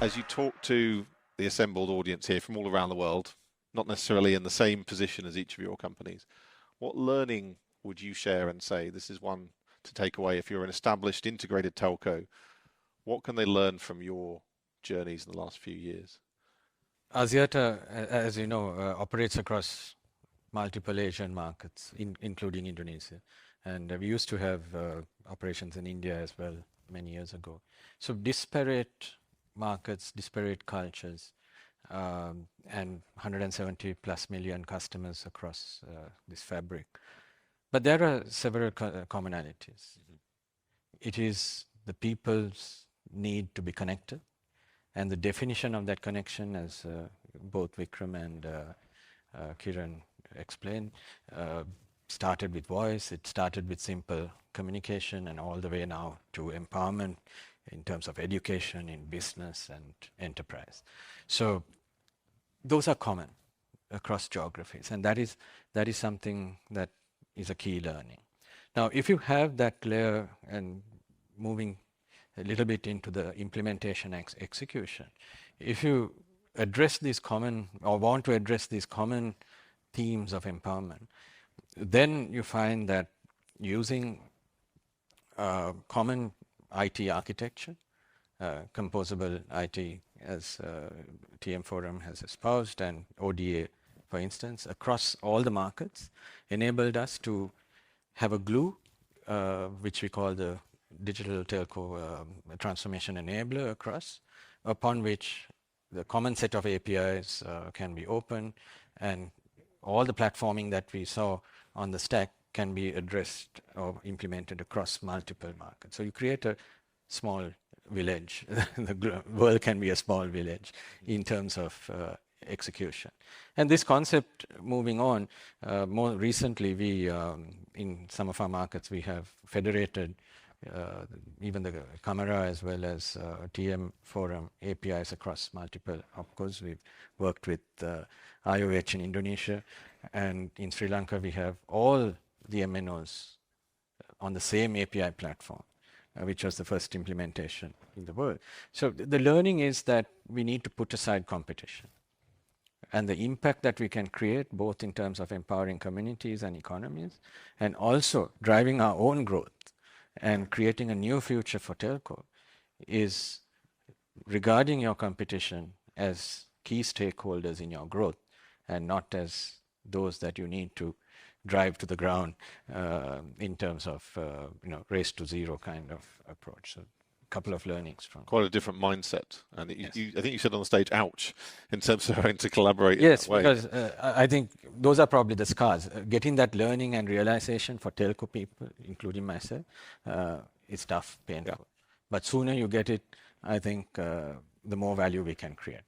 as you talk to the assembled audience here from all around the world, not necessarily in the same position as each of your companies, what learning would you share and say, this is one to take away if you're an established integrated telco? What can they learn from your journeys in the last few years? Axiata, as you know, operates across multiple Asian markets, including Indonesia. And we used to have operations in India as well many years ago. So disparate markets, disparate cultures, and 170 plus million customers across this fabric. But there are several commonalities. It is the people's need to be connected, and the definition of that connection, as both Vikram and Kiran explained, started with voice, it started with simple communication, and all the way now to empowerment in terms of education, in business and enterprise. So those are common across geographies, and that is something that is a key learning. Now, if you have that layer and moving a little bit into the implementation execution, if you address these common or want to address these common themes of empowerment, then you find that using common IT architecture, composable IT as TM Forum has espoused, and ODA, for instance, across all the markets, enabled us to have a glue, which we call the digital telco transformation enabler across, upon which the common set of APIs can be open, and all the platforming that we saw on the stack can be addressed or implemented across multiple markets. So you create a small village. The world can be a small village in terms of execution. And this concept, moving on, more recently, we in some of our markets, we have federated even the Camera as well as TM Forum APIs across multiple opcos. We've worked with IOH in Indonesia, and in Sri Lanka we have all the MNOs on the same API platform, which was the first implementation in the world. So the learning is that we need to put aside competition, and the impact that we can create, both in terms of empowering communities and economies, and also driving our own growth and creating a new future for telco, is regarding your competition as key stakeholders in your growth, and not as those that you need to drive to the ground in terms of race to zero kind of approach. So a couple of learnings from quite a different mindset, and yes. I think you said on the stage, "Ouch," in terms of having to collaborate. Yes, in that way. Because I think those are probably the scars. Getting that learning and realization for telco people, including myself, is tough, painful. Yeah. But sooner you get it, I think the more value we can create.